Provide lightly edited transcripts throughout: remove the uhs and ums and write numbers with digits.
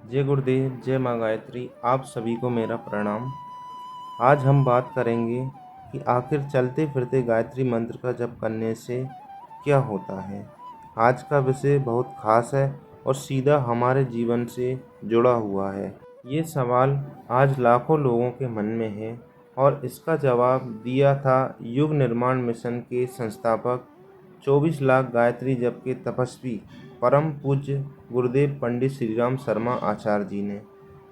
जय गुरुदेव, जय माँ गायत्री। आप सभी को मेरा प्रणाम। आज हम बात करेंगे कि आखिर चलते फिरते गायत्री मंत्र का जप करने से क्या होता है। आज का विषय बहुत खास है और सीधा हमारे जीवन से जुड़ा हुआ है। ये सवाल आज लाखों लोगों के मन में है और इसका जवाब दिया था युग निर्माण मिशन के संस्थापक 24 लाख गायत्री जप के तपस्वी परम पूज्य गुरुदेव पंडित श्रीराम शर्मा आचार्य जी ने।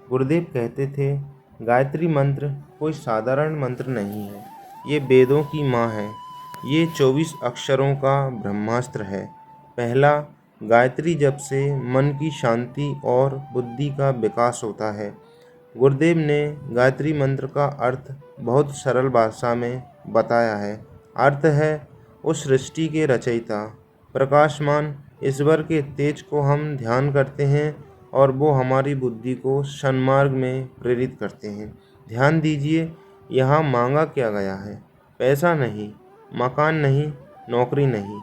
गुरुदेव कहते थे, गायत्री मंत्र कोई साधारण मंत्र नहीं है, ये वेदों की माँ है। ये 24 अक्षरों का ब्रह्मास्त्र है। पहला, गायत्री जप से मन की शांति और बुद्धि का विकास होता है। गुरुदेव ने गायत्री मंत्र का अर्थ बहुत सरल भाषा में बताया है। अर्थ है, उस सृष्टि के रचयिता प्रकाशमान ईश्वर के तेज को हम ध्यान करते हैं और वो हमारी बुद्धि को सन्मार्ग में प्रेरित करते हैं। ध्यान दीजिए, यहाँ मांगा क्या गया है? पैसा नहीं, मकान नहीं, नौकरी नहीं।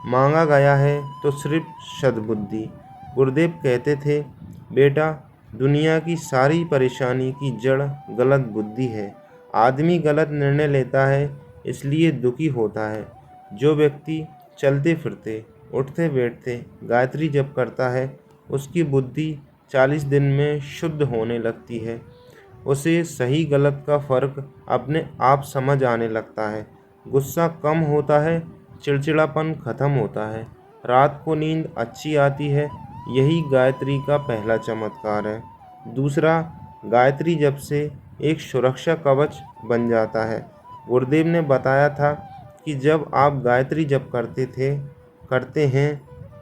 मांगा गया है तो सिर्फ सद्बुद्धि। गुरुदेव कहते थे, बेटा, दुनिया की सारी परेशानी की जड़ गलत बुद्धि है। आदमी गलत निर्णय लेता है, इसलिए दुखी होता है। जो व्यक्ति चलते फिरते, उठते बैठते गायत्री जप करता है, उसकी बुद्धि 40 दिन में शुद्ध होने लगती है। उसे सही गलत का फर्क अपने आप समझ आने लगता है। गुस्सा कम होता है, चिड़चिड़ापन खत्म होता है, रात को नींद अच्छी आती है। यही गायत्री का पहला चमत्कार है। दूसरा, गायत्री जप से एक सुरक्षा कवच बन जाता है। गुरुदेव ने बताया था कि जब आप गायत्री जप करते हैं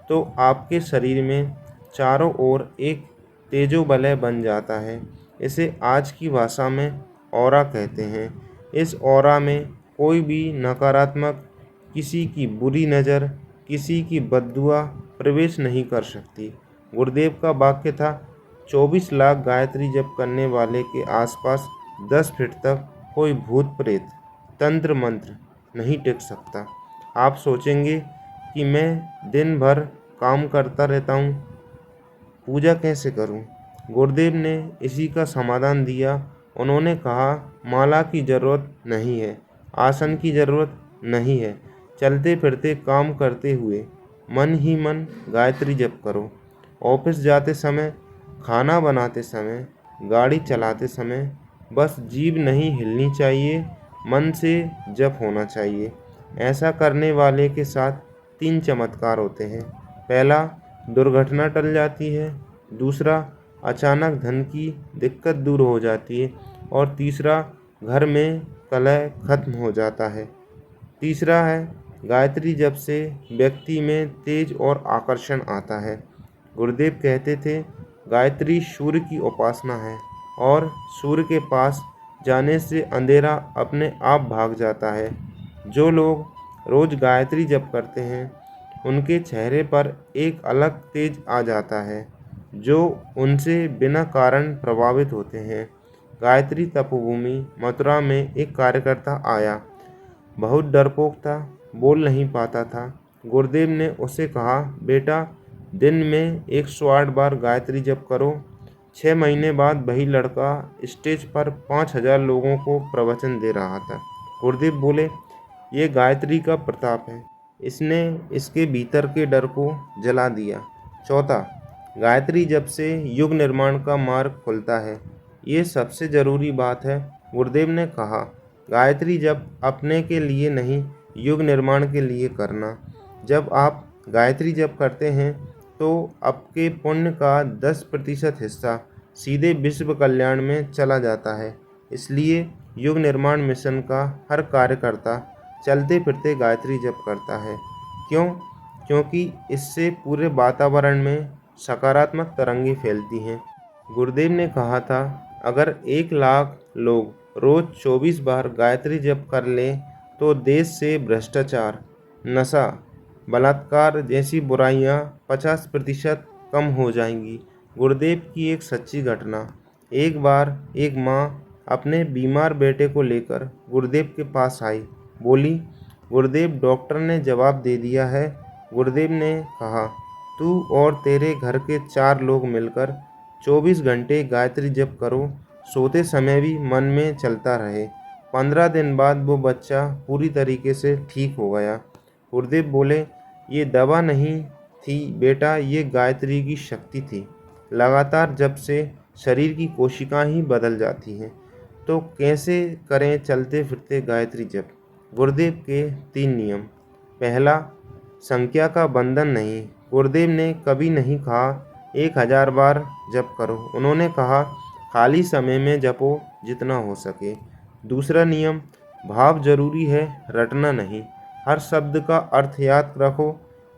तो आपके शरीर में चारों ओर एक तेजोबलय बन जाता है। इसे आज की भाषा में ऑरा कहते हैं। इस ऑरा में कोई भी नकारात्मक, किसी की बुरी नज़र, किसी की बद्दुआ प्रवेश नहीं कर सकती। गुरुदेव का वाक्य था, 24 लाख गायत्री जप करने वाले के आसपास 10 फीट तक कोई भूत प्रेत, तंत्र मंत्र नहीं टिक सकता। आप सोचेंगे कि मैं दिन भर काम करता रहता हूँ, पूजा कैसे करूं? गुरुदेव ने इसी का समाधान दिया। उन्होंने कहा, माला की ज़रूरत नहीं है, आसन की ज़रूरत नहीं है। चलते फिरते काम करते हुए मन ही मन गायत्री जप करो। ऑफिस जाते समय, खाना बनाते समय, गाड़ी चलाते समय बस जीभ नहीं हिलनी चाहिए, मन से जप होना चाहिए। ऐसा करने वाले के साथ 3 चमत्कार होते हैं। पहला, दुर्घटना टल जाती है। दूसरा, अचानक धन की दिक्कत दूर हो जाती है। और तीसरा, घर में कलह खत्म हो जाता है। तीसरा है, गायत्री जप से व्यक्ति में तेज और आकर्षण आता है। गुरुदेव कहते थे, गायत्री सूर्य की उपासना है और सूर्य के पास जाने से अंधेरा अपने आप भाग जाता है। जो लोग रोज गायत्री जप करते हैं, उनके चेहरे पर एक अलग तेज आ जाता है, जो उनसे बिना कारण प्रभावित होते हैं। गायत्री तपोभूमि मथुरा में एक कार्यकर्ता आया। बहुत डरपोक था, बोल नहीं पाता था। गुरुदेव ने उसे कहा, बेटा, दिन में 108 बार गायत्री जप करो। 6 महीने बाद वही लड़का स्टेज पर 5000 लोगों को प्रवचन दे रहा था। गुरुदेव बोले, ये गायत्री का प्रताप है, इसने इसके भीतर के डर को जला दिया। चौथा, गायत्री जप से युग निर्माण का मार्ग खुलता है। ये सबसे ज़रूरी बात है। गुरुदेव ने कहा, गायत्री जप अपने के लिए नहीं, युग निर्माण के लिए करना। जब आप गायत्री जप करते हैं तो आपके पुण्य का 10% हिस्सा सीधे विश्व कल्याण में चला जाता है। इसलिए युग निर्माण मिशन का हर कार्यकर्ता चलते फिरते गायत्री जप करता है। क्यों? क्योंकि इससे पूरे वातावरण में सकारात्मक तरंगें फैलती हैं। गुरुदेव ने कहा था, अगर 1 लाख लोग रोज 24 बार गायत्री जप कर लें तो देश से भ्रष्टाचार, नशा, बलात्कार जैसी बुराइयां 50% कम हो जाएंगी। गुरुदेव की एक सच्ची घटना। एक बार एक माँ अपने बीमार बेटे को लेकर गुरुदेव के पास आई। बोली, गुरुदेव, डॉक्टर ने जवाब दे दिया है। गुरुदेव ने कहा, तू और तेरे घर के 4 लोग मिलकर 24 घंटे गायत्री जप करो, सोते समय भी मन में चलता रहे। 15 दिन बाद वो बच्चा पूरी तरीके से ठीक हो गया। गुरुदेव बोले, ये दवा नहीं थी बेटा, ये गायत्री की शक्ति थी। लगातार जप से शरीर की कोशिकाएं ही बदल जाती हैं। तो कैसे करें चलते फिरते गायत्री जप? गुरुदेव के 3 नियम। पहला, संख्या का बंधन नहीं। गुरुदेव ने कभी नहीं कहा 1000 बार जप करो। उन्होंने कहा खाली समय में जपो जितना हो सके। दूसरा नियम, भाव जरूरी है, रटना नहीं। हर शब्द का अर्थ याद रखो।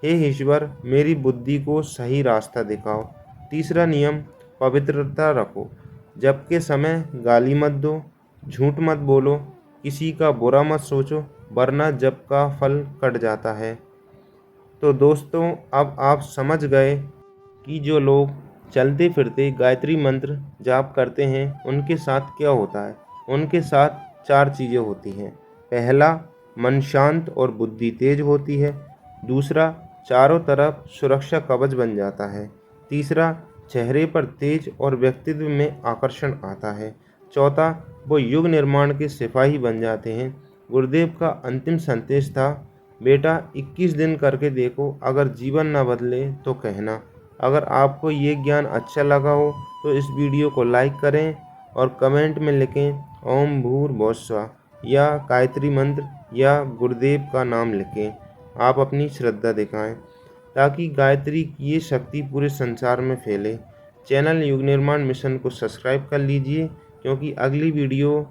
हे ईश्वर, मेरी बुद्धि को सही रास्ता दिखाओ। तीसरा नियम, पवित्रता रखो। जप के समय गाली मत दो, झूठ मत बोलो, किसी का बुरा मत सोचो, वरना जप का फल कट जाता है। तो दोस्तों, अब आप समझ गए कि जो लोग चलते फिरते गायत्री मंत्र जाप करते हैं उनके साथ क्या होता है। उनके साथ 4 चीज़ें होती हैं। पहला, मन शांत और बुद्धि तेज होती है। दूसरा, चारों तरफ सुरक्षा कवच बन जाता है। तीसरा, चेहरे पर तेज और व्यक्तित्व में आकर्षण आता है। चौथा, वो युग निर्माण के सिपाही बन जाते हैं। गुरुदेव का अंतिम संदेश था, बेटा 21 दिन करके देखो, अगर जीवन न बदले तो कहना। अगर आपको ये ज्ञान अच्छा लगा हो तो इस वीडियो को लाइक करें और कमेंट में लिखें ओम भूर्भुवः स्वः या गायत्री मंत्र या गुरुदेव का नाम लिखें। आप अपनी श्रद्धा दिखाएं ताकि गायत्री की ये शक्ति पूरे संसार में फैले। चैनल युग निर्माण मिशन को सब्सक्राइब कर लीजिए, क्योंकि अगली वीडियो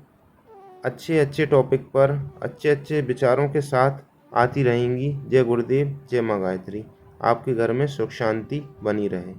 अच्छे अच्छे टॉपिक पर अच्छे अच्छे विचारों के साथ आती रहेंगी। जय गुरुदेव, जय माँ गायत्री। आपके घर में सुख शांति बनी रहे।